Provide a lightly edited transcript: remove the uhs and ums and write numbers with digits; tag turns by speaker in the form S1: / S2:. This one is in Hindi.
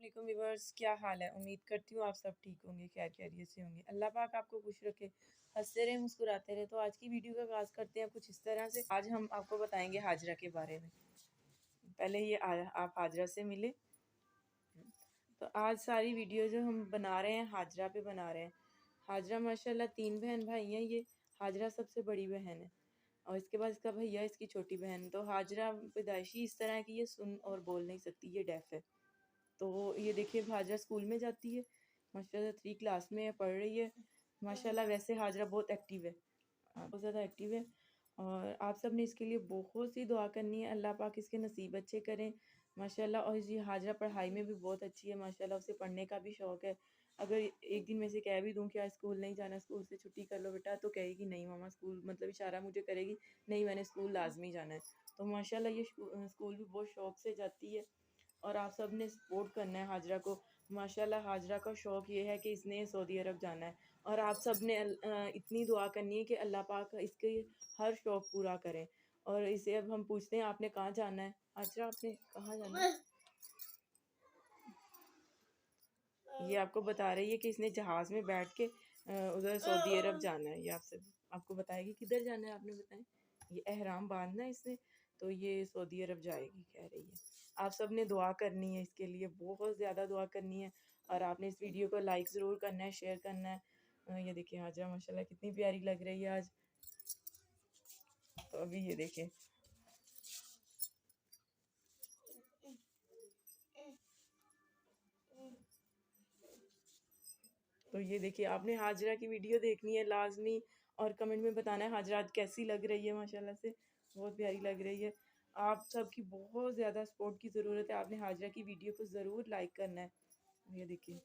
S1: वालेकुम व्यूवर्स, क्या हाल है। उम्मीद करती हूँ आप सब ठीक होंगे, खैर खैरियत से होंगे। अल्लाह पाक आपको खुश रखे, हंसते रहे, मुस्कुराते रहे। तो आज की वीडियो का आगाज़ करते हैं कुछ इस तरह से। आज हम आपको बताएंगे हाजरा के बारे में। पहले ये आप हाजरा से मिले। तो आज सारी वीडियो जो हम बना रहे हैं हाजरा पे बना रहे हैं। हाजरा माशाल्लाह 3 बहन भाई हैं। ये हाजरा सबसे बड़ी बहन है और इसके बाद इसका भैया, इसकी छोटी बहन। तो हाजरा पैदाइशी इस तरह है कि ये सुन और बोल नहीं सकती, ये डेफ है। तो ये देखिए हाजरा स्कूल में जाती है माशाल्लाह, 3 क्लास में पढ़ रही है माशाल्लाह। वैसे हाजरा बहुत एक्टिव है, बहुत ज़्यादा एक्टिव है। और आप सब ने इसके लिए बहुत सी दुआ करनी है, अल्लाह पाक इसके नसीब अच्छे करें माशाल्लाह। और ये हाजरा पढ़ाई में भी बहुत अच्छी है माशाल्लाह, उसे पढ़ने का भी शौक़ है। अगर एक दिन में से कह भी दूँ कि आज स्कूल नहीं जाना, स्कूल से छुट्टी कर लो बेटा, तो कहेगी नहीं मामा स्कूल, मतलब इशारा मुझे करेगी नहीं मैंने स्कूल लाजमी जाना है। तो माशाल्लाह ये स्कूल भी बहुत शौक़ से जाती है और आप सब ने सपोर्ट करना है हाजरा को माशाल्लाह। हाजरा का शौक़ ये है कि इसने सऊदी अरब जाना है और आप सब ने इतनी दुआ करनी है कि अल्लाह पाक इसके हर शौक़ पूरा करें। और इसे अब हम पूछते हैं आपने कहाँ जाना है हाजरा, आपने कहाँ जाना है? ये आपको बता रही है कि इसने जहाज़ में बैठ के उधर सऊदी अरब जाना है। ये आपको बताएगी किधर जाना है, आपने बताएं। ये एहराम बांधना है इसने, तो ये सऊदी अरब जाएगी कह रही है। आप सब ने दुआ करनी है इसके लिए, बहुत ज़्यादा दुआ करनी है। और आपने इस वीडियो को लाइक ज़रूर करना है, शेयर करना है। ये देखिए हाजरा माशाल्लाह कितनी प्यारी लग रही है आज। तो अभी ये देखिए, तो ये देखिए आपने हाजरा की वीडियो देखनी है लाजमी और कमेंट में बताना है हाजरा आज कैसी लग रही है। माशाल्लाह से बहुत प्यारी लग रही है। आप सबकी बहुत ज़्यादा सपोर्ट की ज़रूरत है, आपने हाजरा की वीडियो को ज़रूर लाइक करना है। ये देखिए